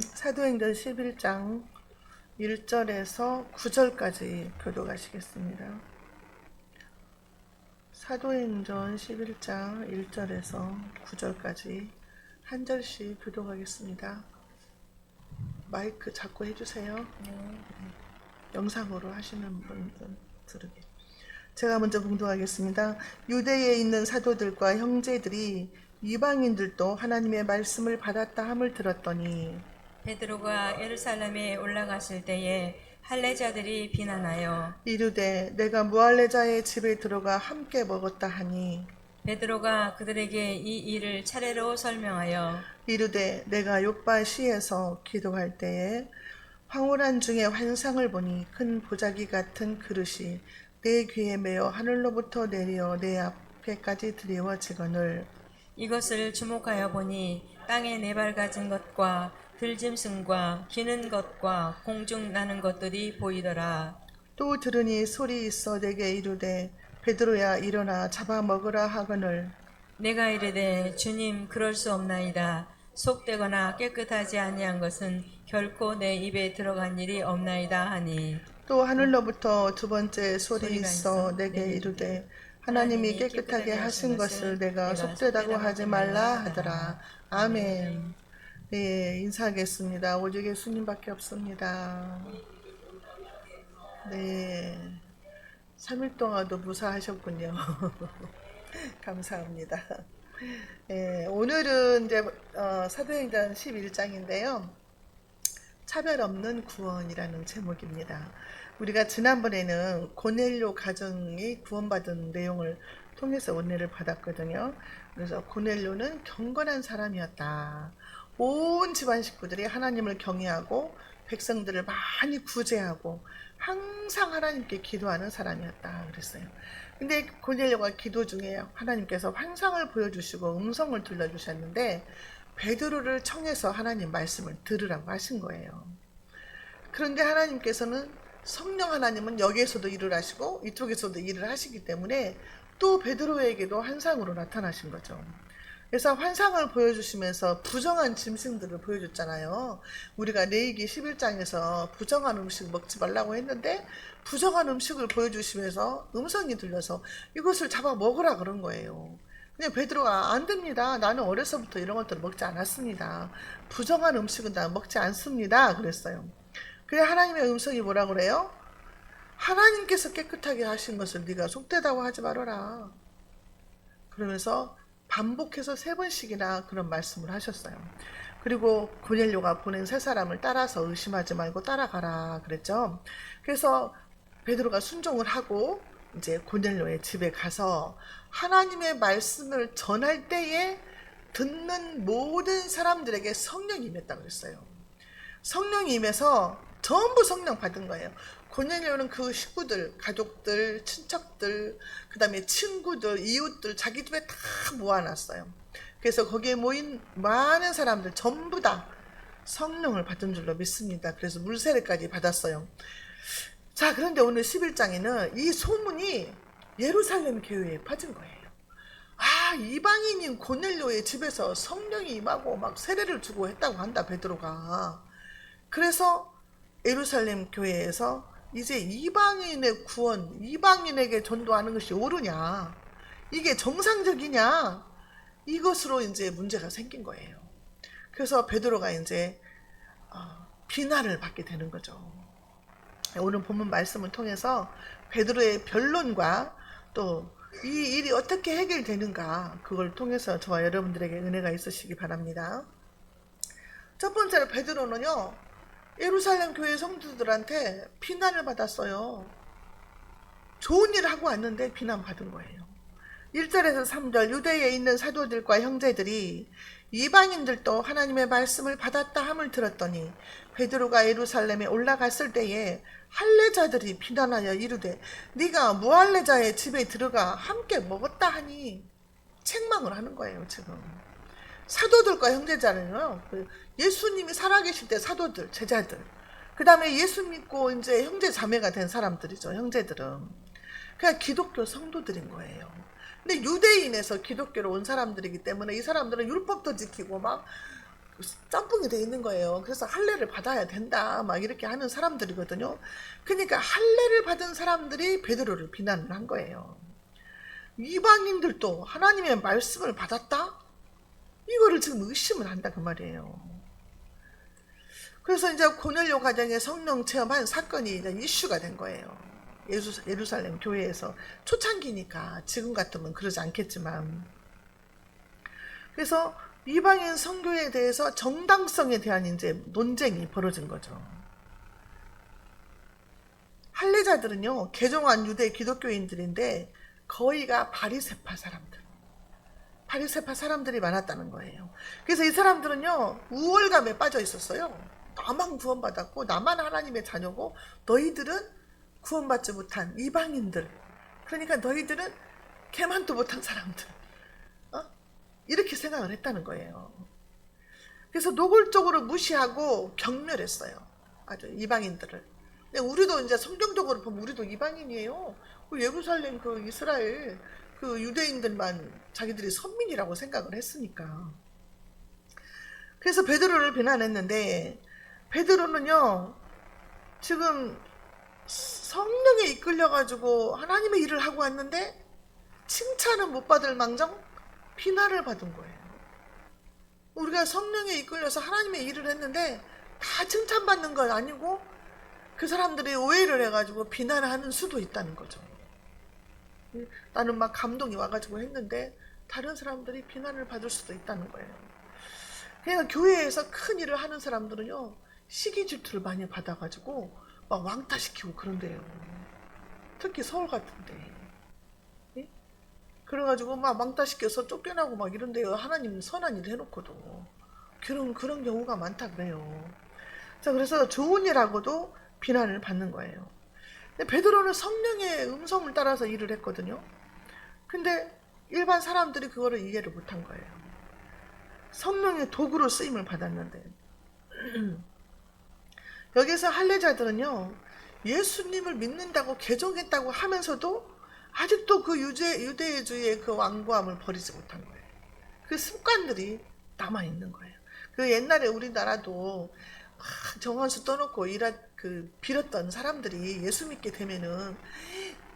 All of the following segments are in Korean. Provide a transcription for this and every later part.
사도행전 11장 1절에서 9절까지 교독하시겠습니다. 사도행전 11장 1절에서 9절까지 한 절씩 교독하겠습니다. 마이크 잡고 해주세요. 영상으로 하시는 분들 들으게. 제가 먼저 봉독하겠습니다. 유대에 있는 사도들과 형제들이 이방인들도 하나님의 말씀을 받았다 함을 들었더니 베드로가 예루살렘에 올라갔을 때에 할례자들이 비난하여 이르되 내가 무할례자의 집에 들어가 함께 먹었다 하니 베드로가 그들에게 이 일을 차례로 설명하여 이르되 내가 요빠 시에서 기도할 때에 황홀한 중에 환상을 보니 큰 보자기 같은 그릇이 내 귀에 매어 하늘로부터 내려 내 앞에까지 드리워지거늘 이것을 주목하여 보니 땅에 네 발 가진 것과 들짐승과 기는 것과 공중 나는 것들이 보이더라. 또 들으니 소리 있어 내게 이르되 베드로야 일어나 잡아먹으라 하거늘 내가 이르되 주님 그럴 수 없나이다. 속되거나 깨끗하지 아니한 것은 결코 내 입에 들어간 일이 없나이다 하니 또 하늘로부터 두 번째 소리 소리가 있어 있어 내게 내게 이르되 하나님이 깨끗하게 하신 것을 내가 속되다고 하지 말라 하더라. 아멘. 네, 인사하겠습니다. 오직 예수님밖에 없습니다. 네, 3일 동안도 무사하셨군요. 감사합니다. 네, 오늘은 이제 사도행전 11장인데요. 차별 없는 구원이라는 제목입니다. 우리가 지난번에는 고넬료 가정이 구원받은 내용을 통해서 은혜를 받았거든요. 그래서 고넬료는 경건한 사람이었다. 온 집안 식구들이 하나님을 경외하고 백성들을 많이 구제하고 항상 하나님께 기도하는 사람이었다 그랬어요. 근데 고넬료가 기도 중에 하나님께서 환상을 보여주시고 음성을 들려주셨는데 베드로를 청해서 하나님 말씀을 들으라고 하신 거예요. 그런데 하나님께서는 성령 하나님은 여기에서도 일을 하시고 이쪽에서도 일을 하시기 때문에 또 베드로에게도 환상으로 나타나신 거죠. 그래서 환상을 보여주시면서 부정한 짐승들을 보여줬잖아요. 우리가 레위기 11장에서 부정한 음식 먹지 말라고 했는데 부정한 음식을 보여주시면서 음성이 들려서 이것을 잡아 먹으라 그런 거예요. 근데 베드로가 안 됩니다. 나는 어려서부터 이런 것들을 먹지 않았습니다. 부정한 음식은 나 먹지 않습니다. 그랬어요. 그래 하나님의 음성이 뭐라 그래요? 하나님께서 깨끗하게 하신 것을 네가 속되다고 하지 말아라. 그러면서 반복해서 3번씩이나 그런 말씀을 하셨어요. 그리고 고넬료가 보낸 세 사람을 따라서 의심하지 말고 따라가라 그랬죠. 그래서 베드로가 순종을 하고 이제 고넬료의 집에 가서 하나님의 말씀을 전할 때에 듣는 모든 사람들에게 성령이 임했다고 그랬어요. 성령이 임해서 전부 성령 받은 거예요. 고넬료는 그 식구들, 가족들, 친척들, 그 다음에 친구들, 이웃들 자기 집에 다 모아놨어요. 그래서 거기에 모인 많은 사람들 전부 다 성령을 받은 줄로 믿습니다. 그래서 물세례까지 받았어요. 자, 그런데 오늘 11장에는 이 소문이 예루살렘 교회에 퍼진 거예요. 아, 이방인인 고넬료의 집에서 성령이 임하고 막 세례를 주고 했다고 한다, 베드로가. 그래서 예루살렘 교회에서 이제 이방인의 구원, 이방인에게 전도하는 것이 옳으냐, 이게 정상적이냐, 이것으로 이제 문제가 생긴 거예요. 그래서 베드로가 이제 비난을 받게 되는 거죠. 오늘 본문 말씀을 통해서 베드로의 변론과 또 이 일이 어떻게 해결되는가, 그걸 통해서 저와 여러분들에게 은혜가 있으시기 바랍니다. 첫 번째로 베드로는요, 예루살렘 교회 성도들한테 비난을 받았어요. 좋은 일을 하고 왔는데 비난받은 거예요. 1절에서 3절 유대에 있는 사도들과 형제들이 이방인들도 하나님의 말씀을 받았다 함을 들었더니 베드로가 예루살렘에 올라갔을 때에 할례자들이 비난하여 이르되 네가 무할례자의 집에 들어가 함께 먹었다 하니, 책망을 하는 거예요. 지금 사도들과 형제자는요, 예수님이 살아계실 때 사도들, 제자들, 그 다음에 예수 믿고 이제 형제 자매가 된 사람들이죠. 형제들은 그냥 기독교 성도들인 거예요. 근데 유대인에서 기독교로 온 사람들이기 때문에 이 사람들은 율법도 지키고 막 짬뽕이 돼 있는 거예요. 그래서 할례를 받아야 된다 막 이렇게 하는 사람들이거든요. 그러니까 할례를 받은 사람들이 베드로를 비난을 한 거예요. 이방인들도 하나님의 말씀을 받았다? 이거를 지금 의심을 한다 그 말이에요. 그래서 이제 고넬료 가정의 성령 체험한 사건이 이제 이슈가 된 거예요. 예루살렘 교회에서. 초창기니까 지금 같으면 그러지 않겠지만. 그래서 이방인 선교에 대해서 정당성에 대한 이제 논쟁이 벌어진 거죠. 할례자들은요, 개종한 유대 기독교인들인데 거의가 바리새파 사람들이 많았다는 거예요. 그래서 이 사람들은요, 우월감에 빠져 있었어요. 나만 구원받았고 나만 하나님의 자녀고 너희들은 구원받지 못한 이방인들, 그러니까 너희들은 개만도 못한 사람들, 이렇게 생각을 했다는 거예요. 그래서 노골적으로 무시하고 경멸했어요. 아주 이방인들을. 우리도 이제 성경적으로 보면 우리도 이방인이에요. 예루살렘 그 이스라엘 그 유대인들만 자기들이 선민이라고 생각을 했으니까. 그래서 베드로를 비난했는데, 베드로는요 지금 성령에 이끌려가지고 하나님의 일을 하고 왔는데 칭찬은 못 받을 망정 비난을 받은 거예요. 우리가 성령에 이끌려서 하나님의 일을 했는데 다 칭찬받는 건 아니고 그 사람들이 오해를 해가지고 비난하는 수도 있다는 거죠. 나는 막 감동이 와가지고 했는데 다른 사람들이 비난을 받을 수도 있다는 거예요. 그냥 교회에서 큰 일을 하는 사람들은요, 시기 질투를 많이 받아가지고 막 왕따시키고 그런데요. 특히 서울 같은데. 예? 그래가지고 막 왕따시켜서 쫓겨나고 막 이런데요. 하나님 선한 일 해놓고도 그런 경우가 많다 그래요. 자, 그래서 좋은 일하고도 비난을 받는 거예요. 근데 베드로는 성령의 음성을 따라서 일을 했거든요. 근데 일반 사람들이 그거를 이해를 못한 거예요. 성령의 도구로 쓰임을 받았는데. 여기서 할례자들은요, 예수님을 믿는다고 개종했다고 하면서도 아직도 그 유대주의의 그 완고함을 버리지 못한 거예요. 그 습관들이 남아있는 거예요. 그 옛날에 우리나라도 막 정원수 떠놓고 빌었던 사람들이 예수 믿게 되면은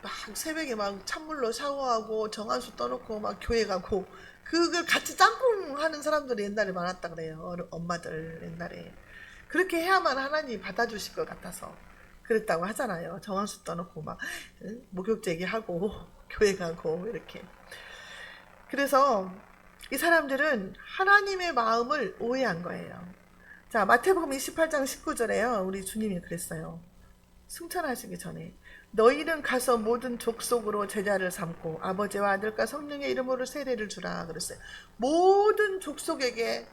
막 새벽에 막 찬물로 샤워하고 정한수 떠놓고 막 교회 가고 그걸 같이 짬뽕 하는 사람들이 옛날에 많았다 그래요. 엄마들 옛날에. 그렇게 해야만 하나님이 받아주실 것 같아서 그랬다고 하잖아요. 정한수 떠놓고 막 목욕제기 하고 교회 가고 이렇게. 그래서 이 사람들은 하나님의 마음을 오해한 거예요. 자, 마태복음 28장 19절에요. 우리 주님이 그랬어요. 승천하시기 전에 너희는 가서 모든 족속으로 제자를 삼고 아버지와 아들과 성령의 이름으로 세례를 주라 그랬어요. 모든 족속에게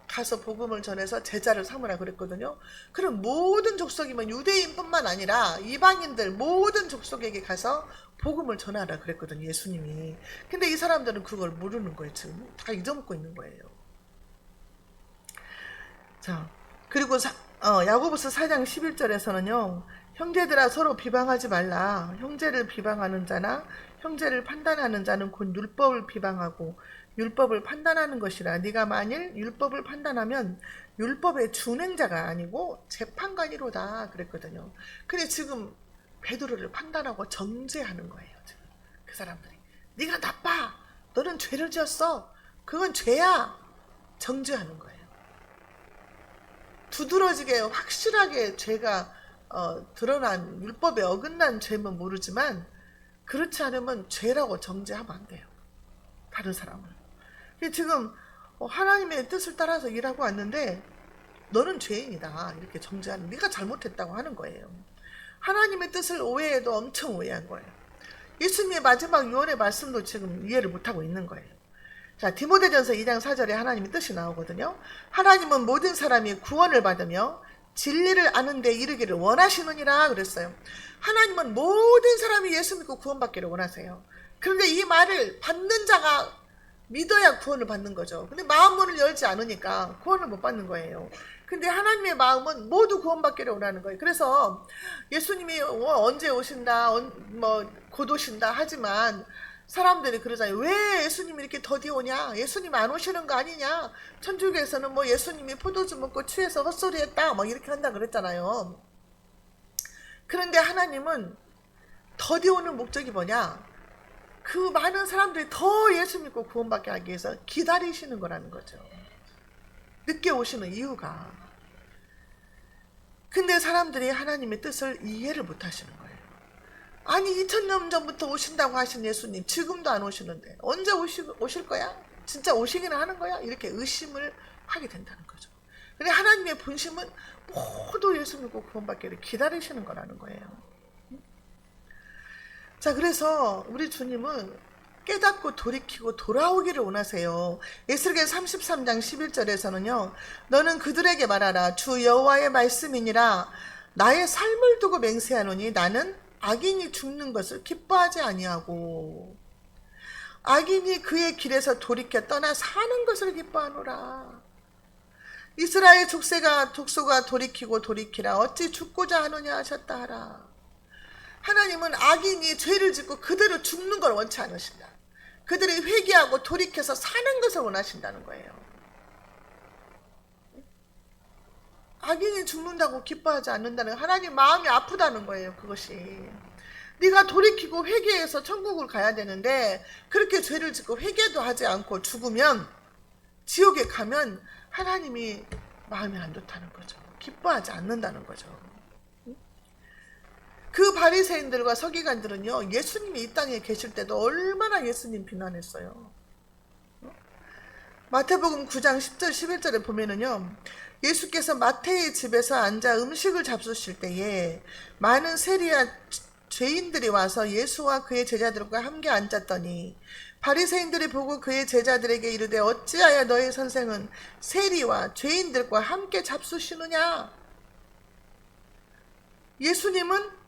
가서 복음을 전해서 제자를 삼으라 그랬거든요. 그럼 모든 족속이면 유대인뿐만 아니라 이방인들 모든 족속에게 가서 복음을 전하라 그랬거든요. 예수님이. 근데 이 사람들은 그걸 모르는 거예요. 지금 다 잊어먹고 있는 거예요. 자, 그리고 야고보서 4장 11절에서는요. 형제들아 서로 비방하지 말라. 형제를 비방하는 자나 형제를 판단하는 자는 곧 율법을 비방하고 율법을 판단하는 것이라. 네가 만일 율법을 판단하면 율법의 준행자가 아니고 재판관이로다 그랬거든요. 근데 지금 베드로를 판단하고 정죄하는 거예요. 지금 그 사람들이 네가 나빠, 너는 죄를 지었어, 그건 죄야, 정죄하는 거예요. 두드러지게 확실하게 죄가 드러난 율법에 어긋난 죄면 모르지만 그렇지 않으면 죄라고 정죄하면 안 돼요. 다른 사람을. 지금 하나님의 뜻을 따라서 일하고 왔는데 너는 죄인이다 이렇게 정죄하는, 네가 잘못했다고 하는 거예요. 하나님의 뜻을 오해해도 엄청 오해한 거예요. 예수님의 마지막 유언의 말씀도 지금 이해를 못하고 있는 거예요. 자, 디모데전서 2장 4절에 하나님의 뜻이 나오거든요. 하나님은 모든 사람이 구원을 받으며 진리를 아는 데 이르기를 원하시느니라 그랬어요. 하나님은 모든 사람이 예수 믿고 구원받기를 원하세요. 그런데 이 말을 받는 자가 믿어야 구원을 받는 거죠. 근데 마음문을 열지 않으니까 구원을 못 받는 거예요. 근데 하나님의 마음은 모두 구원받기를 원하는 거예요. 그래서 예수님이 언제 오신다, 곧 오신다 하지만 사람들이 그러잖아요. 왜 예수님이 이렇게 더디 오냐? 예수님 안 오시는 거 아니냐? 천주교에서는 뭐 예수님이 포도주 먹고 취해서 헛소리했다 뭐 이렇게 한다 그랬잖아요. 그런데 하나님은 더디 오는 목적이 뭐냐? 그 많은 사람들이 더 예수 믿고 구원받게 하기 위해서 기다리시는 거라는 거죠. 늦게 오시는 이유가. 근데 사람들이 하나님의 뜻을 이해를 못 하시는 거예요. 아니 2000년 전부터 오신다고 하신 예수님 지금도 안 오시는데 언제 오실 거야? 진짜 오시기는 하는 거야? 이렇게 의심을 하게 된다는 거죠. 근데 하나님의 본심은 모두 예수 믿고 구원받기를 기다리시는 거라는 거예요. 자, 그래서 우리 주님은 깨닫고 돌이키고 돌아오기를 원하세요. 에스겔 33장 11절에서는요. 너는 그들에게 말하라. 주 여호와의 말씀이니라. 나의 삶을 두고 맹세하노니 나는 악인이 죽는 것을 기뻐하지 아니하고 악인이 그의 길에서 돌이켜 떠나 사는 것을 기뻐하노라. 이스라엘 족속아 돌이키고 돌이키라. 어찌 죽고자 하느냐 하셨다 하라. 하나님은 악인이 죄를 짓고 그대로 죽는 걸 원치 않으신다. 그들이 회개하고 돌이켜서 사는 것을 원하신다는 거예요. 악인이 죽는다고 기뻐하지 않는다는 하나님 마음이 아프다는 거예요. 그것이. 네가 돌이키고 회개해서 천국을 가야 되는데 그렇게 죄를 짓고 회개도 하지 않고 죽으면 지옥에 가면 하나님이 마음이 안 좋다는 거죠. 기뻐하지 않는다는 거죠. 그 바리새인들과 서기관들은요, 예수님이 이 땅에 계실 때도 얼마나 예수님 비난했어요. 마태복음 9장 10절 11절에 보면은요, 예수께서 마태의 집에서 앉아 음식을 잡수실 때에 많은 세리와 죄인들이 와서 예수와 그의 제자들과 함께 앉았더니 바리새인들이 보고 그의 제자들에게 이르되 어찌하여 너희 선생은 세리와 죄인들과 함께 잡수시느냐? 예수님은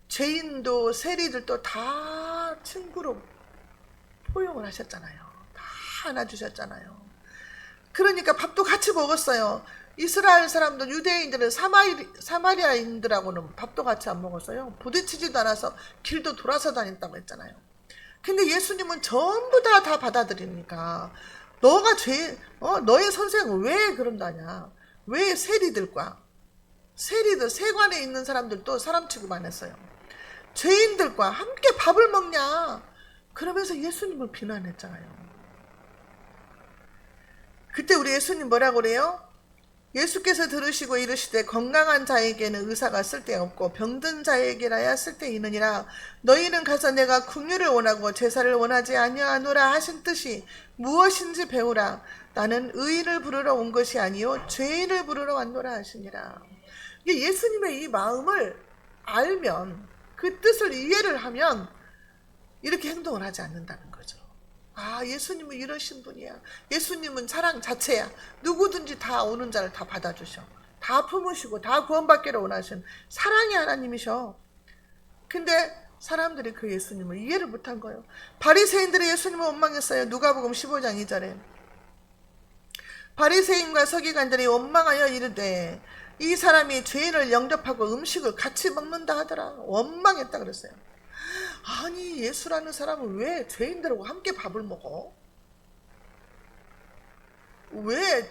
죄인도 세리들도 다 친구로 포용을 하셨잖아요. 다 안아주셨잖아요. 그러니까 밥도 같이 먹었어요. 이스라엘 사람들, 유대인들은 사마리아인들하고는 밥도 같이 안 먹었어요. 부딪히지도 않아서 길도 돌아서 다녔다고 했잖아요. 근데 예수님은 전부 다 받아들이니까 너의 선생은 왜 그런다냐? 왜 세리들과 세관에 있는 사람들도 사람 취급 안 했어요. 죄인들과 함께 밥을 먹냐? 그러면서 예수님을 비난했잖아요. 그때 우리 예수님 뭐라고 그래요? 예수께서 들으시고 이르시되 건강한 자에게는 의사가 쓸데없고 병든 자에게라야 쓸데있느니라. 너희는 가서 내가 긍휼을 원하고 제사를 원하지 아니하노라 하신 뜻이 무엇인지 배우라. 나는 의인을 부르러 온 것이 아니요 죄인을 부르러 왔노라 하시니라. 예수님의 이 마음을 알면, 그 뜻을 이해를 하면 이렇게 행동을 하지 않는다는 거죠. 아, 예수님은 이러신 분이야. 예수님은 사랑 자체야. 누구든지 다 오는 자를 다 받아주셔. 다 품으시고 다 구원받기를 원하신 사랑의 하나님이셔. 근데 사람들이 그 예수님을 이해를 못한 거예요. 바리새인들이 예수님을 원망했어요. 누가복음 15장 2절에 바리새인과 서기관들이 원망하여 이르되 이 사람이 죄인을 영접하고 음식을 같이 먹는다 하더라. 원망했다 그랬어요. 아니, 예수라는 사람은 왜 죄인들하고 함께 밥을 먹어? 왜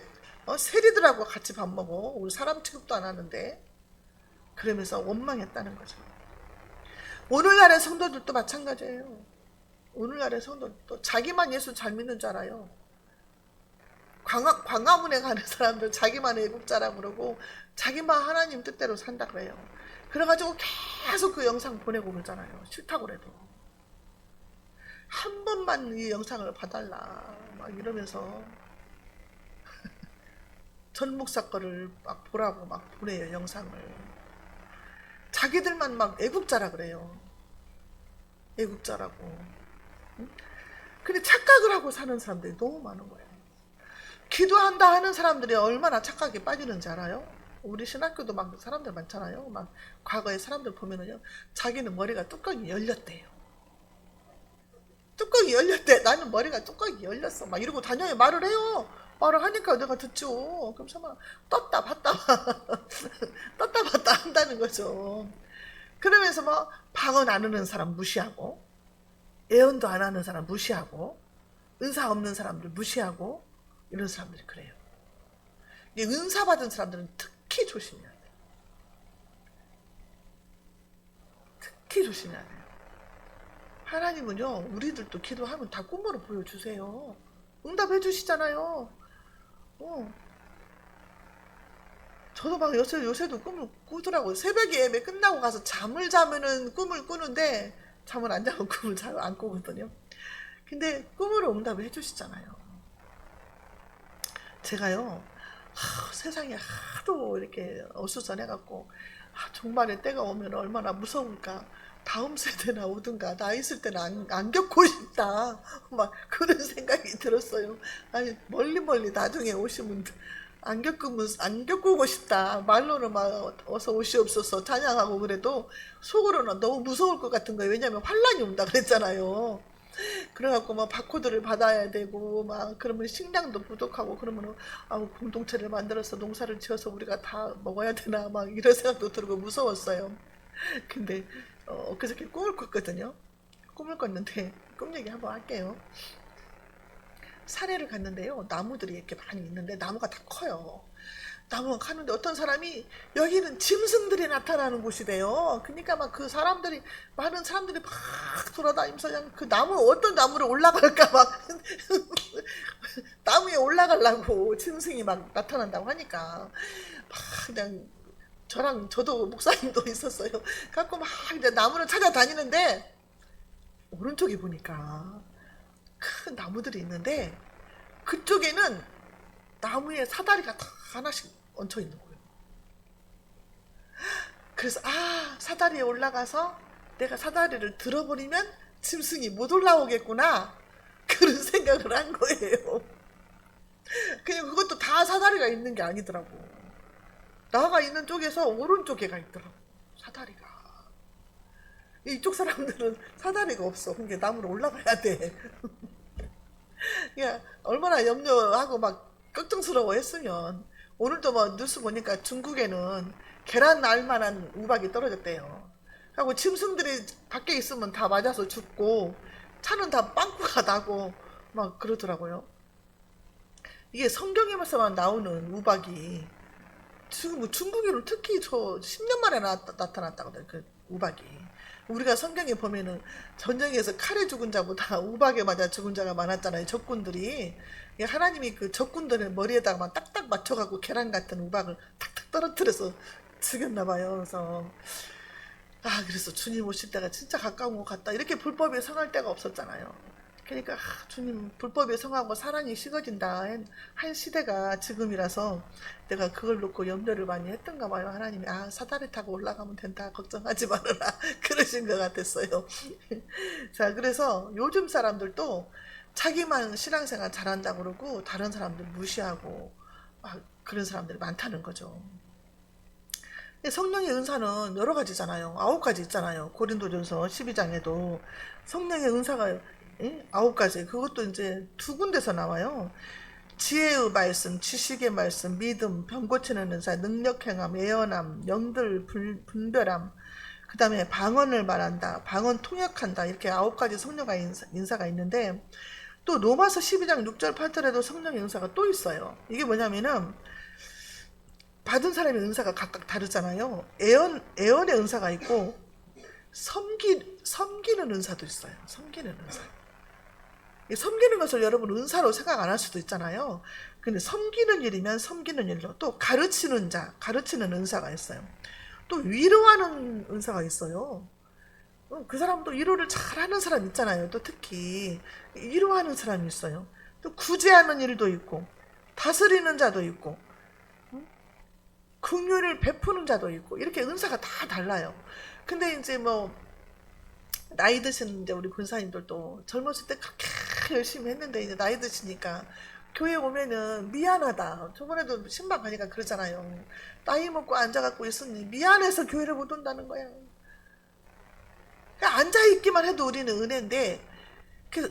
세리들하고 같이 밥 먹어? 우리 사람 취급도 안 하는데. 그러면서 원망했다는 거죠. 오늘날의 성도들도 마찬가지예요. 오늘날의 성도들도 자기만 예수 잘 믿는 줄 알아요. 광화문에 가는 사람들 자기만 애국자라고 그러고 자기만 하나님 뜻대로 산다 그래요. 그래가지고 계속 그 영상 보내고 그러잖아요. 싫다고 그래도. 한 번만 이 영상을 봐달라 막 이러면서 전 목사 거를 막 보라고 막 보내요. 영상을. 자기들만 막 애국자라 그래요. 애국자라고. 응? 근데 착각을 하고 사는 사람들이 너무 많은 거예요. 기도한다 하는 사람들이 얼마나 착각에 빠지는지 알아요? 우리 신학교도 막 사람들 많잖아요. 막 과거에 사람들 보면은요, 자기는 머리가 뚜껑이 열렸대요. 뚜껑이 열렸대. 나는 머리가 뚜껑이 열렸어. 막 이러고 다녀요. 말을 해요. 말을 하니까 내가 듣죠. 그러면서 막 떴다 봤다 떴다 봤다 한다는 거죠. 그러면서 막 방언 안 하는 사람 무시하고, 예언도 안 하는 사람 무시하고 은사 없는 사람들 무시하고 이런 사람들이 그래요. 이 은사 받은 사람들은 특히 조심해야 돼요. 특히 조심해야 돼요. 하나님은요, 우리들도 기도하면 다 꿈으로 보여주세요. 응답해 주시잖아요. 저도 막 요새도 꿈을 꾸더라고요. 새벽에 예배 끝나고 가서 잠을 자면은 꿈을 꾸는데, 잠을 안 자면 꿈을 잘 안 꾸거든요. 근데 꿈으로 응답을 해주시잖아요. 제가요, 세상에 하도 이렇게 어수선해갖고, 종말의 때가 오면 얼마나 무서울까. 다음 세대나 오든가, 나 있을 때는 안 겪고 싶다. 막 그런 생각이 들었어요. 아니, 멀리 나중에 오시면 안 겪고 싶다. 말로는 막 어서 오시옵소서 찬양하고 그래도 속으로는 너무 무서울 것 같은 거예요. 왜냐면 환란이 온다 그랬잖아요. 그래갖고 막 바코드를 받아야 되고 막 그러면 식량도 부족하고 그러면 공동체를 만들어서 농사를 지어서 우리가 다 먹어야 되나 막 이런 생각도 들고 무서웠어요. 근데 그저께 꿈을 꿨거든요. 꿈을 꿨는데 꿈 얘기 한번 할게요. 산에를 갔는데요. 나무들이 이렇게 많이 있는데 나무가 다 커요. 나무가 가는데 어떤 사람이 여기는 짐승들이 나타나는 곳이래요. 그러니까 막 그 사람들이 많은 사람들이 막 돌아다니면서 그냥 그 나무 어떤 나무를 올라갈까 막 나무에 올라가려고 짐승이 막 나타난다고 하니까 막 그냥 저도 목사님도 있었어요. 갖고 막 이제 나무를 찾아다니는데 오른쪽에 보니까 큰 나무들이 있는데 그쪽에는 나무에 사다리가 다 하나씩 얹혀 있는 거예요. 그래서 사다리에 올라가서 내가 사다리를 들어버리면 짐승이 못 올라오겠구나 그런 생각을 한 거예요. 그냥 그것도 다 사다리가 있는 게 아니더라고. 나가 있는 쪽에서 오른쪽에가 있더라고 사다리가. 이쪽 사람들은 사다리가 없어. 그러니까 나무로 올라가야 돼. 그냥 얼마나 염려하고 막 걱정스러워 했으면. 오늘도 뭐 뉴스 보니까 중국에는 계란 알만한 우박이 떨어졌대요. 하고 짐승들이 밖에 있으면 다 맞아서 죽고 차는 다 빵꾸가 나고 막 그러더라고요. 이게 성경에서만 나오는 우박이 지금 뭐 중국에는 특히 저 10년 만에 나타났다고 그래요. 그 우박이. 우리가 성경에 보면은 전쟁에서 칼에 죽은 자보다 우박에 맞아 죽은 자가 많았잖아요. 적군들이. 하나님이 그 적군들의 머리에다가 막 딱딱 맞춰갖고 계란 같은 우박을 탁탁 떨어뜨려서 죽였나 봐요. 그래서 주님 오실 때가 진짜 가까운 것 같다. 이렇게 불법에 성할 때가 없었잖아요. 그러니까 주님 불법에 성하고 사랑이 식어진다 한 시대가 지금이라서 내가 그걸 놓고 염려를 많이 했던가 봐요. 하나님이 사다리 타고 올라가면 된다 걱정하지 말아라 그러신 것 같았어요. 자, 그래서 요즘 사람들도 자기만 신앙생활 잘한다고 그러고 다른 사람들 무시하고 그런 사람들이 많다는 거죠. 성령의 은사는 여러 가지잖아요. 9가지 있잖아요. 고린도전서 12장에도 성령의 은사가 9가지. 그것도 이제 2군데서 나와요. 지혜의 말씀, 지식의 말씀, 믿음, 병 고치는 은사, 능력 행함, 예언함, 영들 분별함, 그 다음에 방언을 말한다, 방언 통역한다. 이렇게 9가지 성령의 인사가 있는데 또 로마서 12장 6절 8절에도 성령의 은사가 또 있어요. 이게 뭐냐면은 받은 사람의 은사가 각각 다르잖아요. 예언의 은사가 있고 섬기는 은사도 있어요. 섬기는 은사. 섬기는 것을 여러분 은사로 생각 안 할 수도 있잖아요. 근데 섬기는 일이면 섬기는 일로, 또 가르치는 은사가 있어요. 또 위로하는 은사가 있어요. 그 사람도 위로를 잘하는 사람 있잖아요. 또 특히 위로하는 사람이 있어요. 또 구제하는 일도 있고 다스리는 자도 있고 긍휼을 베푸는 자도 있고 이렇게 은사가 다 달라요. 근데 이제 뭐 나이 드신 이제 우리 군사님들도 젊었을 때 그렇게 열심히 했는데 이제 나이 드시니까 교회 오면은 미안하다. 저번에도 신방 가니까 그러잖아요. 나이 먹고 앉아갖고 있으니 미안해서 교회를 못 온다는 거야. 그냥 앉아있기만 해도 우리는 은혜인데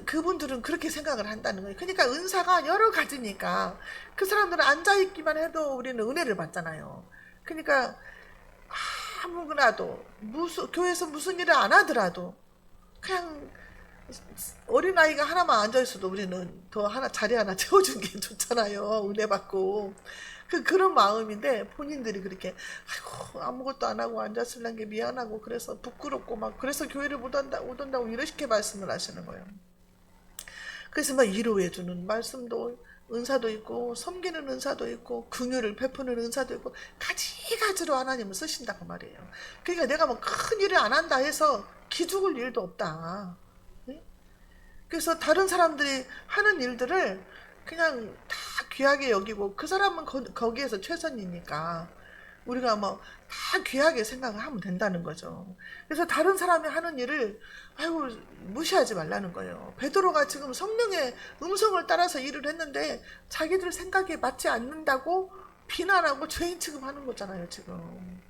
그분들은 그렇게 생각을 한다는 거예요. 그러니까 은사가 여러 가지니까 그 사람들은 앉아있기만 해도 우리는 은혜를 받잖아요. 그러니까 아무거나도 교회에서 무슨 일을 안 하더라도 그냥 어린아이가 하나만 앉아있어도 우리는 더 하나 자리 하나 채워준 게 좋잖아요. 은혜 받고. 그런 마음인데 본인들이 그렇게 아이고 아무것도 안 하고 앉았을란 게 미안하고 그래서 부끄럽고 막 그래서 교회를 못 온다고 이렇게 말씀을 하시는 거예요. 그래서 막 위로해주는 말씀도 은사도 있고 섬기는 은사도 있고 긍휼을 베푸는 은사도 있고 가지가지로 하나님을 쓰신다고 말이에요. 그러니까 내가 뭐 큰 일을 안 한다 해서 기죽을 일도 없다. 그래서 다른 사람들이 하는 일들을 그냥 다 귀하게 여기고 그 사람은 거기에서 최선이니까 우리가 뭐 다 귀하게 생각을 하면 된다는 거죠. 그래서 다른 사람이 하는 일을 아이고 무시하지 말라는 거예요. 베드로가 지금 성령의 음성을 따라서 일을 했는데 자기들 생각에 맞지 않는다고 비난하고 죄인 취급하는 거잖아요 지금.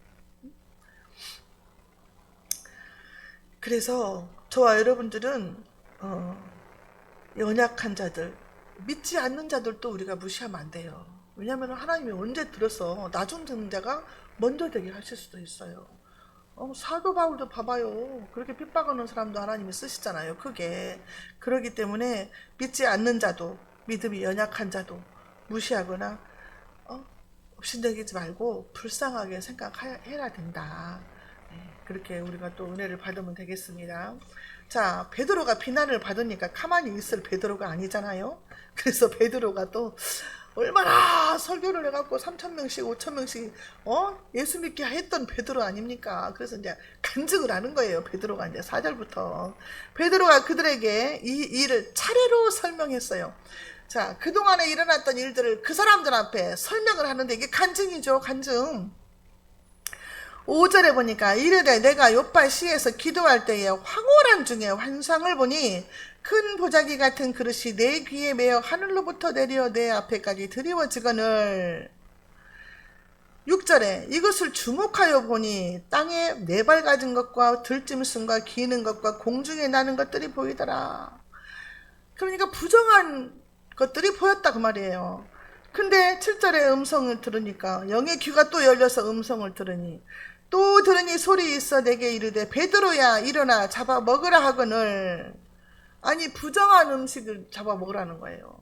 그래서 저와 여러분들은 연약한 자들, 믿지 않는 자들도 우리가 무시하면 안 돼요. 왜냐하면 하나님이 언제 들어서 나중 듣는 자가 먼저 되게 하실 수도 있어요. 사도 바울도 봐봐요. 그렇게 핍박하는 사람도 하나님이 쓰시잖아요. 크게. 그렇기 때문에 믿지 않는 자도, 믿음이 연약한 자도 무시하거나 업신여기지 말고 불쌍하게 생각해야 된다. 그렇게 우리가 또 은혜를 받으면 되겠습니다. 자, 베드로가 비난을 받으니까 가만히 있을 베드로가 아니잖아요. 그래서 베드로가 또 얼마나 설교를 해갖고 3,000명씩 5,000명씩 예수 믿게 했던 베드로 아닙니까? 그래서 이제 간증을 하는 거예요. 베드로가 이제 4절부터 베드로가 그들에게 이 일을 차례로 설명했어요. 자, 그동안에 일어났던 일들을 그 사람들 앞에 설명을 하는데 이게 간증이죠. 간증. 5절에 보니까 이르되 내가 요파 시에서 기도할 때에 황홀한 중에 환상을 보니 큰 보자기 같은 그릇이 내 귀에 매어 하늘로부터 내려 내 앞에까지 드리워지거늘. 6절에 이것을 주목하여 보니 땅에 네 발 가진 것과 들짐승과 기는 것과 공중에 나는 것들이 보이더라. 그러니까 부정한 것들이 보였다 그 말이에요. 근데 7절에 음성을 들으니까 영의 귀가 또 열려서 음성을 들으니 또 들으니 소리 있어 내게 이르되 베드로야 일어나 잡아 먹으라 하거늘. 아니 부정한 음식을 잡아 먹으라는 거예요.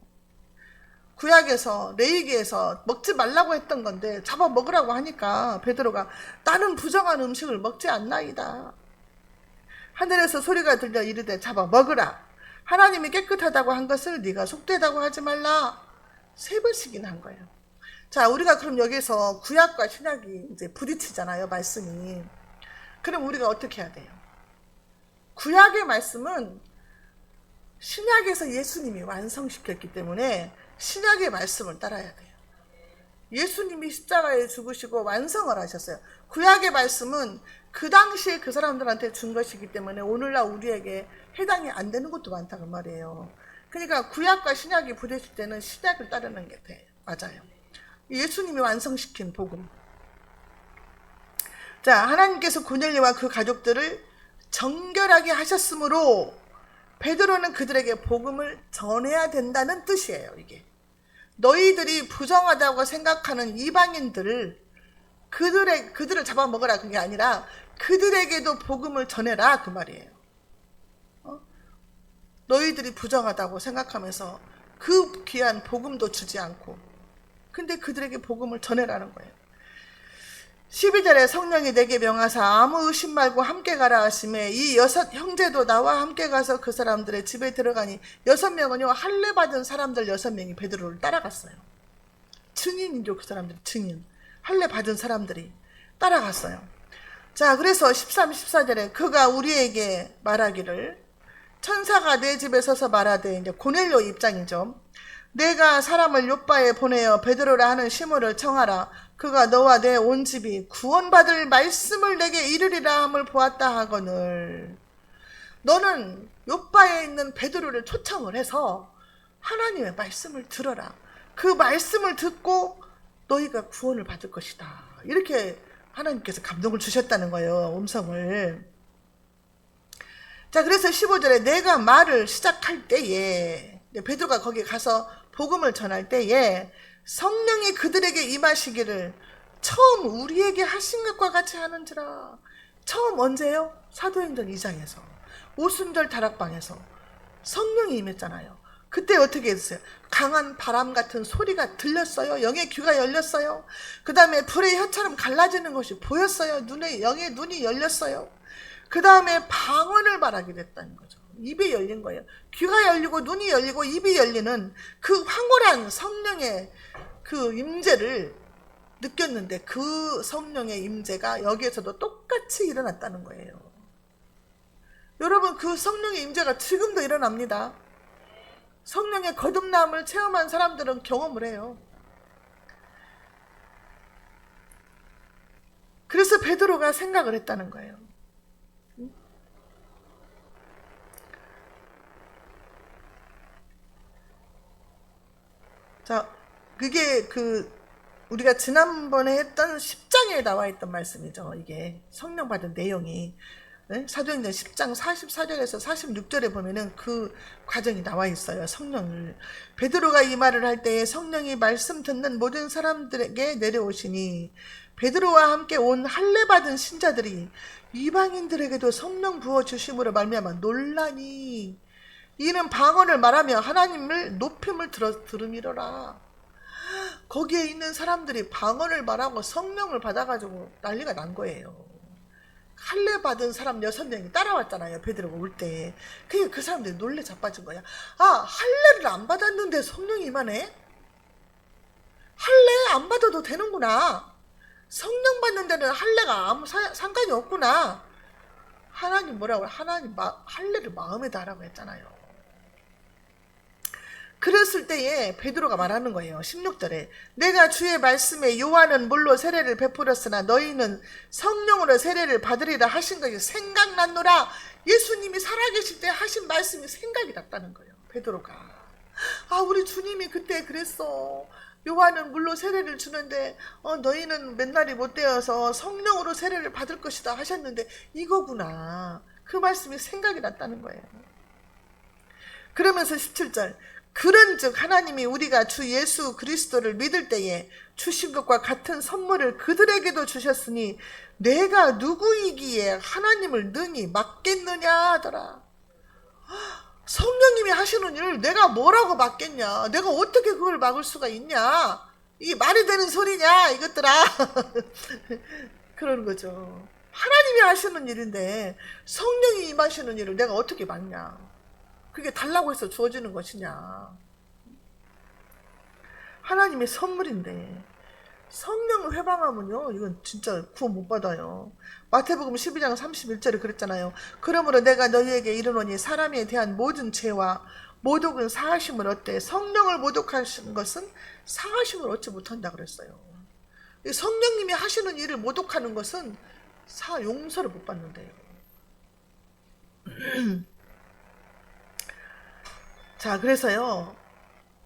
구약에서 레위기에서 먹지 말라고 했던 건데 잡아 먹으라고 하니까 베드로가 나는 부정한 음식을 먹지 않나이다. 하늘에서 소리가 들려 이르되 잡아 먹으라. 하나님이 깨끗하다고 한 것을 네가 속되다고 하지 말라. 3번씩이나 한 거예요. 자, 우리가 그럼 여기서 구약과 신약이 이제 부딪히잖아요, 말씀이. 그럼 우리가 어떻게 해야 돼요? 구약의 말씀은 신약에서 예수님이 완성시켰기 때문에 신약의 말씀을 따라야 돼요. 예수님이 십자가에 죽으시고 완성을 하셨어요. 구약의 말씀은 그 당시에 그 사람들한테 준 것이기 때문에 오늘날 우리에게 해당이 안 되는 것도 많다고 말이에요. 그러니까 구약과 신약이 부딪힐 때는 신약을 따르는 게 돼. 맞아요. 예수님이 완성시킨 복음. 자, 하나님께서 고넬료와 그 가족들을 정결하게 하셨으므로 베드로는 그들에게 복음을 전해야 된다는 뜻이에요. 이게 너희들이 부정하다고 생각하는 이방인들을 그들을 잡아먹으라 그게 아니라 그들에게도 복음을 전해라 그 말이에요. 너희들이 부정하다고 생각하면서 그 귀한 복음도 주지 않고 근데 그들에게 복음을 전해라는 거예요. 12절에 성령이 내게 명하사 아무 의심 말고 함께 가라 하시매 이 6 형제도 나와 함께 가서 그 사람들의 집에 들어가니 6명은요 할례 받은 사람들 6명이 베드로를 따라갔어요. 증인이죠. 그 사람들이 증인. 할례 받은 사람들이 따라갔어요. 자, 그래서 13, 14절에 그가 우리에게 말하기를 천사가 내 집에 서서 말하되 이제 고넬료 입장이죠. 내가 사람을 요빠에 보내어 베드로라 하는 시몬을 청하라. 그가 너와 내 온 집이 구원받을 말씀을 내게 이르리라 함을 보았다 하거늘. 너는 요빠에 있는 베드로를 초청을 해서 하나님의 말씀을 들어라. 그 말씀을 듣고 너희가 구원을 받을 것이다. 이렇게 하나님께서 감동을 주셨다는 거예요. 음성을. 자, 그래서 15절에 내가 말을 시작할 때에 베드로가 거기 가서 복음을 전할 때에 성령이 그들에게 임하시기를 처음 우리에게 하신 것과 같이 하는지라. 처음 언제요? 사도행전 2장에서 오순절 다락방에서 성령이 임했잖아요. 그때 어떻게 했어요? 강한 바람 같은 소리가 들렸어요. 영의 귀가 열렸어요. 그 다음에 불의 혀처럼 갈라지는 것이 보였어요. 영의 눈이 열렸어요. 그 다음에 방언을 말하게 됐다는 거죠. 입이 열린 거예요. 귀가 열리고 눈이 열리고 입이 열리는 그 황홀한 성령의 그 임재를 느꼈는데, 그 성령의 임재가 여기에서도 똑같이 일어났다는 거예요. 여러분, 그 성령의 임재가 지금도 일어납니다. 성령의 거듭남을 체험한 사람들은 경험을 해요. 그래서 베드로가 생각을 했다는 거예요. 자, 그게 우리가 지난번에 했던 10장에 나와 있던 말씀이죠. 이게 성령 받은 내용이. 네? 사도행전 10장 44절에서 46절에 보면은 그 과정이 나와 있어요. 성령을. 베드로가 이 말을 할 때에 성령이 말씀 듣는 모든 사람들에게 내려오시니 베드로와 함께 온 할례 받은 신자들이 이방인들에게도 성령 부어 주심으로 말미암아 놀라니 이는 방언을 말하며 하나님을 높임을 들음이로라. 거기에 있는 사람들이 방언을 말하고 성령을 받아가지고 난리가 난 거예요. 할례 받은 사람 6명이 따라왔잖아요. 베드로가 올 때. 그 사람들이 놀래 자빠진 거야. 아, 할례를 안 받았는데 성령이 임하네? 할례 안 받아도 되는구나. 성령 받는 데는 할례가 아무 상관이 없구나. 하나님 뭐라고? 하나님 할례를 마음에다 하라고 했잖아요. 그랬을 때에 베드로가 말하는 거예요. 16절에 내가 주의 말씀에 요한은 물로 세례를 베풀었으나 너희는 성령으로 세례를 받으리라 하신 것이 생각났노라. 예수님이 살아계실 때 하신 말씀이 생각이 났다는 거예요. 베드로가. 아, 우리 주님이 그때 그랬어. 요한은 물로 세례를 주는데 너희는 맨날이 못 되어서 성령으로 세례를 받을 것이다 하셨는데 이거구나. 그 말씀이 생각이 났다는 거예요. 그러면서 17절 그런즉 하나님이 우리가 주 예수 그리스도를 믿을 때에 주신 것과 같은 선물을 그들에게도 주셨으니 내가 누구이기에 하나님을 능히 막겠느냐 하더라. 성령님이 하시는 일을 내가 뭐라고 막겠냐? 내가 어떻게 그걸 막을 수가 있냐? 이게 말이 되는 소리냐 이것들아. 그러는 거죠. 하나님이 하시는 일인데 성령이 임하시는 일을 내가 어떻게 막냐? 그게 달라고 해서 주어지는 것이냐? 하나님의 선물인데 성령을 회방하면요 이건 진짜 구원 못 받아요. 마태복음 12장 31절에 그랬잖아요. 그러므로 내가 너희에게 이르노니 사람에 대한 모든 죄와 모독은 사하심을 얻되 성령을 모독하시는 것은 사하심을 얻지 못한다 그랬어요. 성령님이 하시는 일을 모독하는 것은 용서를 못 받는데요. 자, 그래서요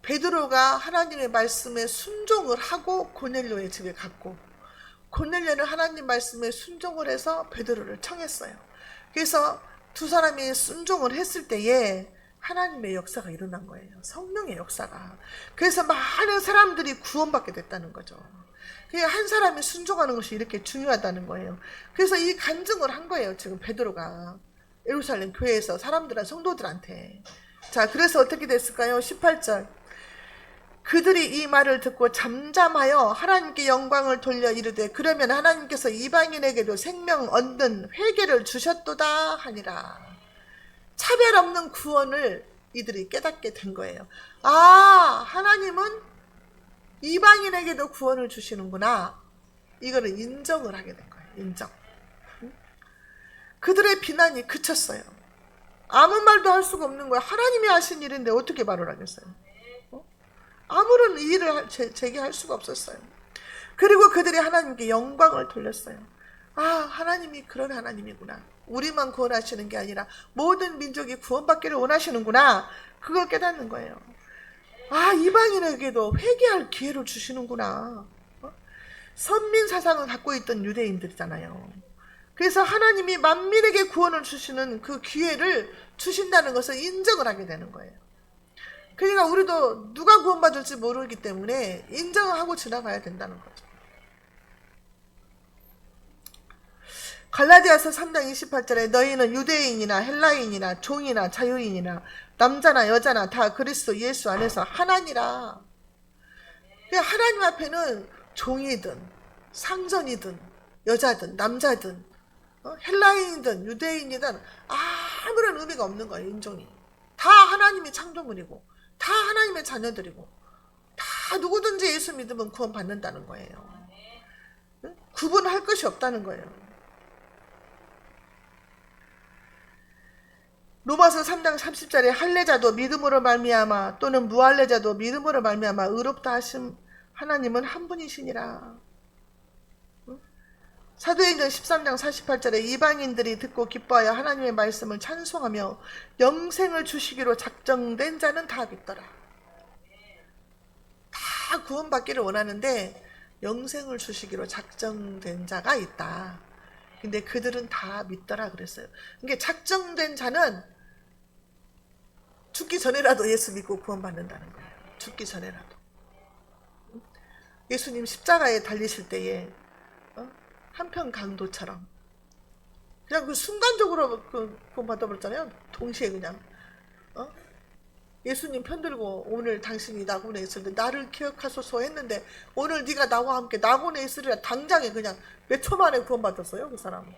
베드로가 하나님의 말씀에 순종을 하고 고넬료의 집에 갔고, 고넬료는 하나님 말씀에 순종을 해서 베드로를 청했어요. 그래서 두 사람이 순종을 했을 때에 하나님의 역사가 일어난 거예요. 성령의 역사가. 그래서 많은 사람들이 구원받게 됐다는 거죠. 한 사람이 순종하는 것이 이렇게 중요하다는 거예요. 그래서 이 간증을 한 거예요. 지금 베드로가 예루살렘 교회에서 성도들한테. 자, 그래서 어떻게 됐을까요? 18절 그들이 이 말을 듣고 잠잠하여 하나님께 영광을 돌려 이르되 그러면 하나님께서 이방인에게도 생명 얻는 회개를 주셨도다 하니라. 차별 없는 구원을 이들이 깨닫게 된 거예요. 아, 하나님은 이방인에게도 구원을 주시는구나. 이거를 인정을 하게 된 거예요. 인정. 그들의 비난이 그쳤어요. 아무 말도 할 수가 없는 거예요. 하나님이 하신 일인데 어떻게 말을 하겠어요? 아무런 이의를 제기할 수가 없었어요. 그리고 그들이 하나님께 영광을 돌렸어요. 아, 하나님이 그런 하나님이구나. 우리만 구원하시는 게 아니라 모든 민족이 구원받기를 원하시는구나. 그걸 깨닫는 거예요. 아, 이방인에게도 회개할 기회를 주시는구나. 선민 사상을 갖고 있던 유대인들이잖아요. 그래서 하나님이 만민에게 구원을 주시는 그 기회를 주신다는 것을 인정을 하게 되는 거예요. 그러니까 우리도 누가 구원받을지 모르기 때문에 인정하고 지나가야 된다는 거죠. 갈라디아서 3장 28절에 너희는 유대인이나 헬라인이나 종이나 자유인이나 남자나 여자나 다 그리스도 예수 안에서 하나니라. 하나님 앞에는 종이든 상전이든 여자든 남자든 헬라인이든 유대인이든 아무런 의미가 없는 거예요. 인종이 다 하나님의 창조물이고 다 하나님의 자녀들이고 다 누구든지 예수 믿으면 구원 받는다는 거예요. 구분할 것이 없다는 거예요. 로마서 3장 30절에 할례자도 믿음으로 말미암아 또는 무할례자도 믿음으로 말미암아 의롭다 하심 하나님은 한 분이시니라. 사도행전 13장 48절에 이방인들이 듣고 기뻐하여 하나님의 말씀을 찬송하며 영생을 주시기로 작정된 자는 다 믿더라. 다 구원받기를 원하는데 영생을 주시기로 작정된 자가 있다. 근데 그들은 다 믿더라 그랬어요. 그러니까 작정된 자는 죽기 전에라도 예수 믿고 구원받는다는 거예요. 죽기 전에라도. 예수님 십자가에 달리실 때에 한편 강도처럼 그냥 그 순간적으로 구원받아버렸잖아요. 동시에 그냥 예수님 편들고 오늘 당신이 낙원에 있을 때 나를 기억하소서 했는데 오늘 네가 나와 함께 낙원에 있으리라 당장에 그냥 몇 초 만에 구원받았어요. 그 사람.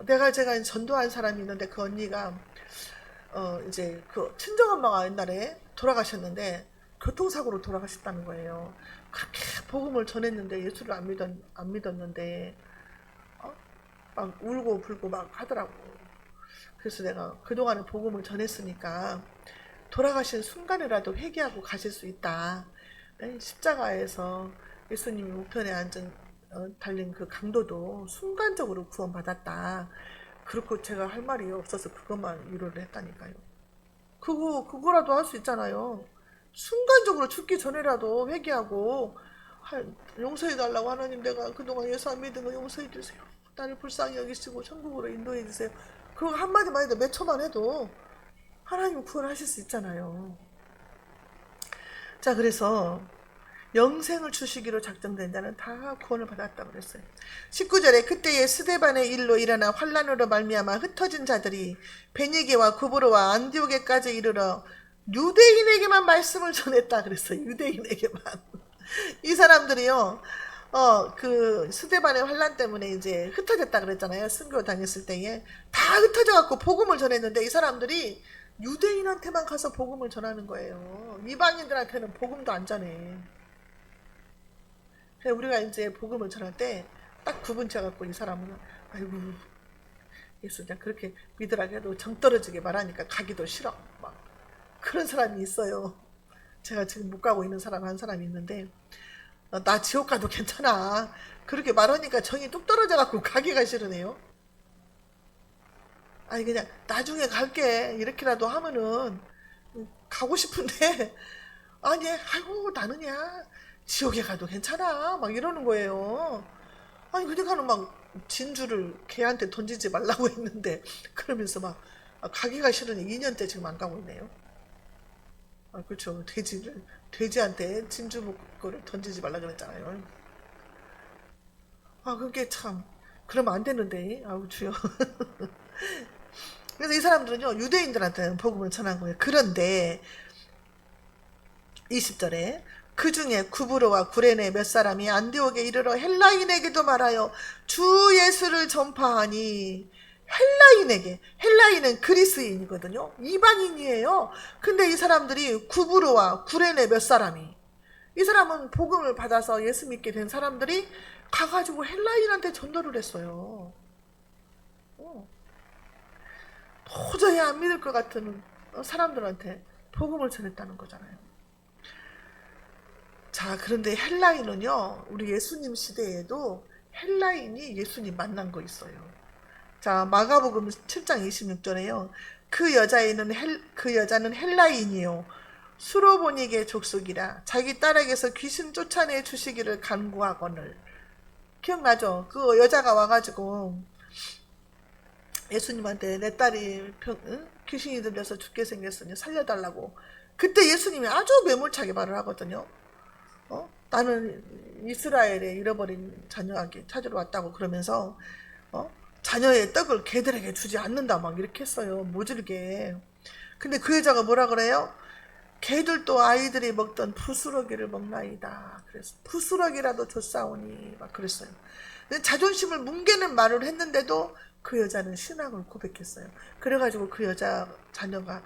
제가 전도한 사람이 있는데 그 언니가 이제 그 친정엄마가 옛날에 돌아가셨는데 교통사고로 돌아가셨다는 거예요. 그렇게 복음을 전했는데 예수를 안 믿었는데 막 울고 불고 막 하더라고. 그래서 내가 그동안에 복음을 전했으니까 돌아가신 순간이라도 회개하고 가실 수 있다. 십자가에서 예수님이 우편에 달린 그 강도도 순간적으로 구원받았다. 그렇고 제가 할 말이 없어서 그것만 위로를 했다니까요. 그거라도 할 수 있잖아요. 순간적으로 죽기 전에라도 회개하고 용서해달라고 하나님 내가 그동안 예수 안 믿은 거 용서해주세요. 나를 불쌍히 여기시고 천국으로 인도해주세요. 그거 한마디만 해도 몇 초만 해도 하나님 구원하실 수 있잖아요. 자, 그래서 영생을 주시기로 작정된 자는 다 구원을 받았다고 그랬어요. 19절에 그때의 스데반의 일로 일어나 환란으로 말미암아 흩어진 자들이 베니게와 구브로와 안디옥에까지 이르러 유대인에게만 말씀을 전했다 그랬어요. 유대인에게만. 이 사람들이요, 그 스데반의 환란 때문에 이제 흩어졌다 그랬잖아요. 순교 다녔을 때에 다 흩어져갖고 복음을 전했는데 이 사람들이 유대인한테만 가서 복음을 전하는 거예요. 이방인들한테는 복음도 안 전해. 그래서 우리가 이제 복음을 전할 때 딱 구분쳐갖고 이 사람은 아이고 예수 그냥 그렇게 믿으라 해도 정 떨어지게 말하니까 가기도 싫어. 막 그런 사람이 있어요. 제가 지금 못 가고 있는 사람 한 사람이 있는데 나 지옥 가도 괜찮아. 그렇게 말하니까 정이 뚝 떨어져갖고 가기가 싫으네요. 아니 그냥 나중에 갈게 이렇게라도 하면은 가고 싶은데 아니 아이고 나는야 지옥에 가도 괜찮아 막 이러는 거예요. 아니 그러니까는 막 진주를 걔한테 던지지 말라고 했는데 그러면서 막 가기가 싫으니 2년째 지금 안 가고 있네요. 그렇죠. 돼지한테 진주 먹거를 던지지 말라 그랬잖아요. 그게 참 그러면 안 되는데 아우 주여. 그래서 이 사람들은요 유대인들한테는 복음을 전한 거예요. 그런데 20절에 그 중에 구브로와 구레네 몇 사람이 안디옥에 이르러 헬라인에게도 말하여 주 예수를 전파하니 헬라인은 그리스인이거든요. 이방인이에요. 근데 이 사람들이 구브로와 구레네 몇 사람이 이 사람은 복음을 받아서 예수 믿게 된 사람들이 가가지고 헬라인한테 전도를 했어요. 도저히 안 믿을 것 같은 사람들한테 복음을 전했다는 거잖아요. 자, 그런데 헬라인은요, 우리 예수님 시대에도 헬라인이 예수님 만난 거 있어요. 자, 마가복음 7장 26절에요. 그 여자는 헬라인이요. 수로보니게 족속이라 자기 딸에게서 귀신 쫓아내 주시기를 간구하거늘. 기억나죠? 그 여자가 와가지고 예수님한테 내 딸이 귀신이 들려서 죽게 생겼으니 살려달라고. 그때 예수님이 아주 매몰차게 말을 하거든요. 나는 이스라엘에 잃어버린 자녀에게 찾으러 왔다고 그러면서 자녀의 떡을 개들에게 주지 않는다 막 이렇게 했어요. 모질게. 근데 그 여자가 뭐라 그래요? 개들도 아이들이 먹던 부스러기를 먹나이다. 그래서 부스러기라도 줬사오니 막 그랬어요. 자존심을 뭉개는 말을 했는데도 그 여자는 신앙을 고백했어요. 그래가지고 그 여자 자녀가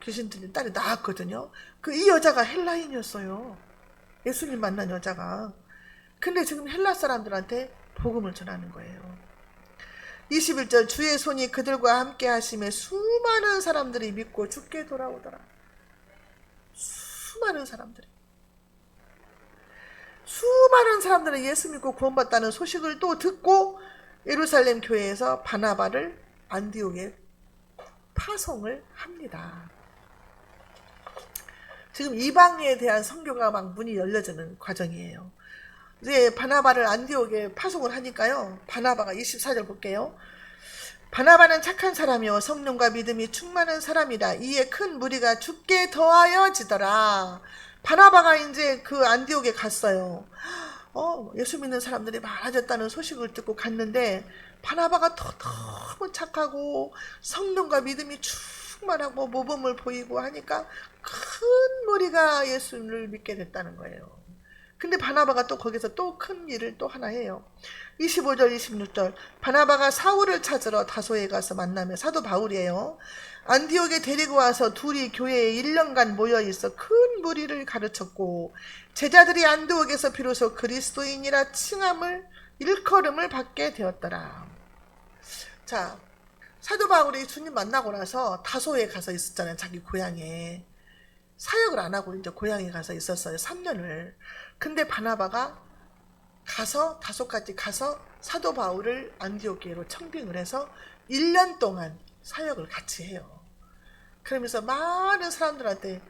귀신 들린 딸이 낳았거든요. 이 여자가 헬라인이었어요. 예수님 만난 여자가. 근데 지금 헬라 사람들한테 복음을 전하는 거예요. 21절 주의 손이 그들과 함께 하심에 수많은 사람들이 믿고 주께 돌아오더라. 수많은 사람들이 예수 믿고 구원받다는 소식을 또 듣고 예루살렘 교회에서 바나바를 안디옥에 파송을 합니다. 지금 이방에 대한 선교가 막 문이 열려지는 과정이에요. 이제 바나바를 안디옥에 파송을 하니까요. 바나바가 24절 볼게요. 바나바는 착한 사람이요 성령과 믿음이 충만한 사람이다. 이에 큰 무리가 죽게 더하여지더라. 바나바가 이제 그 안디옥에 갔어요. 예수 믿는 사람들이 많아졌다는 소식을 듣고 갔는데 바나바가 너무 착하고 성령과 믿음이 충만하고 모범을 보이고 하니까 큰 무리가 예수를 믿게 됐다는 거예요. 근데 바나바가 또 거기서 또 큰 일을 또 하나 해요. 25절 26절 바나바가 사울을 찾으러 다소에 가서 만나며 사도 바울이에요. 안디옥에 데리고 와서 둘이 교회에 1년간 모여있어 큰 무리를 가르쳤고 제자들이 안디옥에서 비로소 그리스도인이라 칭함을 일컬음을 받게 되었더라. 자, 사도 바울이 주님 만나고 나서 다소에 가서 있었잖아요. 자기 고향에. 사역을 안 하고 이제 고향에 가서 있었어요. 3년을. 근데 바나바가 가서 다소까지 가서 사도 바울을 안디옥교회로 청빙을 해서 1년 동안 사역을 같이 해요. 그러면서 많은 사람들한테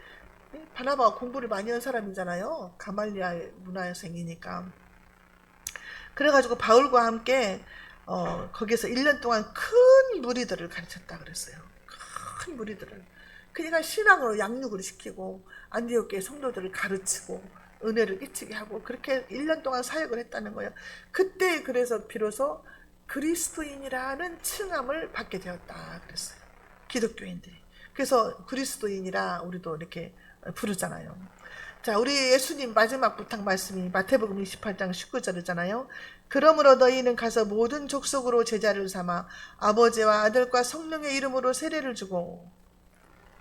바나바가 공부를 많이 한 사람이잖아요. 가말리아 문화생이니까. 그래가지고 바울과 함께 거기서 1년 동안 큰 무리들을 가르쳤다 그랬어요. 큰 무리들을. 그러니까 신앙으로 양육을 시키고 안디옥교회 성도들을 가르치고 은혜를 끼치게 하고 그렇게 1년 동안 사역을 했다는 거예요. 그때 그래서 비로소 그리스도인이라는 칭함을 받게 되었다 그랬어요. 기독교인들이. 그래서 그리스도인이라 우리도 이렇게 부르잖아요. 자, 우리 예수님 마지막 부탁 말씀이 마태복음 28장 19절이잖아요. 그러므로 너희는 가서 모든 족속으로 제자를 삼아 아버지와 아들과 성령의 이름으로 세례를 주고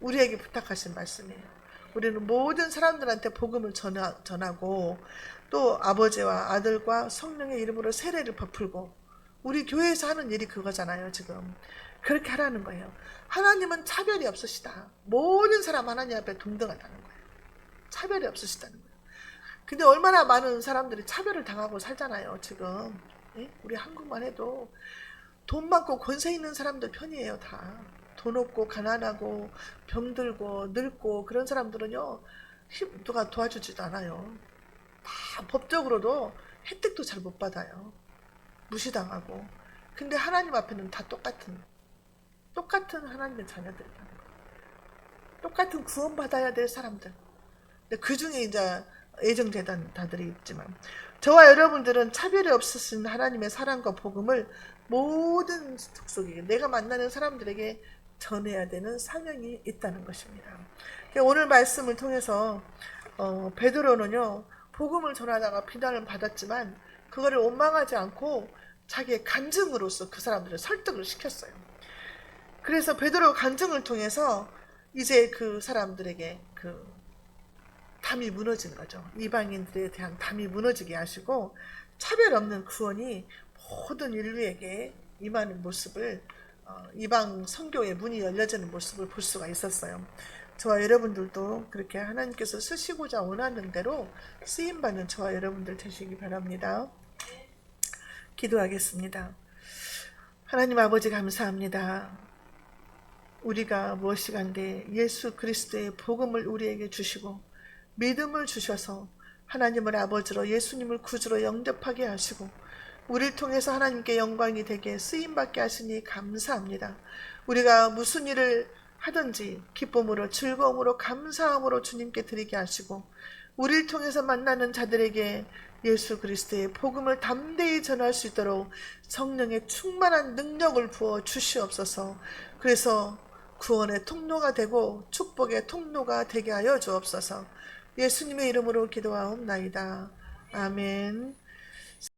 우리에게 부탁하신 말씀이에요. 우리는 모든 사람들한테 복음을 전하고 또 아버지와 아들과 성령의 이름으로 세례를 베풀고 우리 교회에서 하는 일이 그거잖아요. 지금 그렇게 하라는 거예요. 하나님은 차별이 없으시다. 모든 사람 하나님 앞에 동등하다는 거예요. 차별이 없으시다는 거예요. 근데 얼마나 많은 사람들이 차별을 당하고 살잖아요. 지금 우리 한국만 해도 돈 많고 권세 있는 사람들 편이에요. 다 돈 없고 가난하고 병들고 늙고 그런 사람들은요 누가 도와주지도 않아요. 다 법적으로도 혜택도 잘 못 받아요. 무시당하고. 근데 하나님 앞에는 다 똑같은 하나님의 자녀들이라는 거예요. 똑같은 구원받아야 될 사람들. 근데 그 중에 이제 애정재단다들이 있지만 저와 여러분들은 차별이 없으신 하나님의 사랑과 복음을 모든 족속에게 내가 만나는 사람들에게 전해야 되는 사명이 있다는 것입니다. 오늘 말씀을 통해서 베드로는요 복음을 전하다가 비난을 받았지만 그거를 원망하지 않고 자기의 간증으로서 그 사람들을 설득을 시켰어요. 그래서 베드로 간증을 통해서 이제 그 사람들에게 그 담이 무너지는 거죠. 이방인들에 대한 담이 무너지게 하시고 차별 없는 구원이 모든 인류에게 임하는 모습을 이방 선교의 문이 열려지는 모습을 볼 수가 있었어요. 저와 여러분들도 그렇게 하나님께서 쓰시고자 원하는 대로 쓰임받는 저와 여러분들 되시기 바랍니다. 기도하겠습니다. 하나님 아버지 감사합니다. 우리가 무엇이간데 예수 그리스도의 복음을 우리에게 주시고 믿음을 주셔서 하나님을 아버지로 예수님을 구주로 영접하게 하시고 우리를 통해서 하나님께 영광이 되게 쓰임받게 하시니 감사합니다. 우리가 무슨 일을 하든지 기쁨으로 즐거움으로 감사함으로 주님께 드리게 하시고 우리를 통해서 만나는 자들에게 예수 그리스도의 복음을 담대히 전할 수 있도록 성령의 충만한 능력을 부어 주시옵소서. 그래서 구원의 통로가 되고 축복의 통로가 되게 하여 주옵소서. 예수님의 이름으로 기도하옵나이다. 아멘.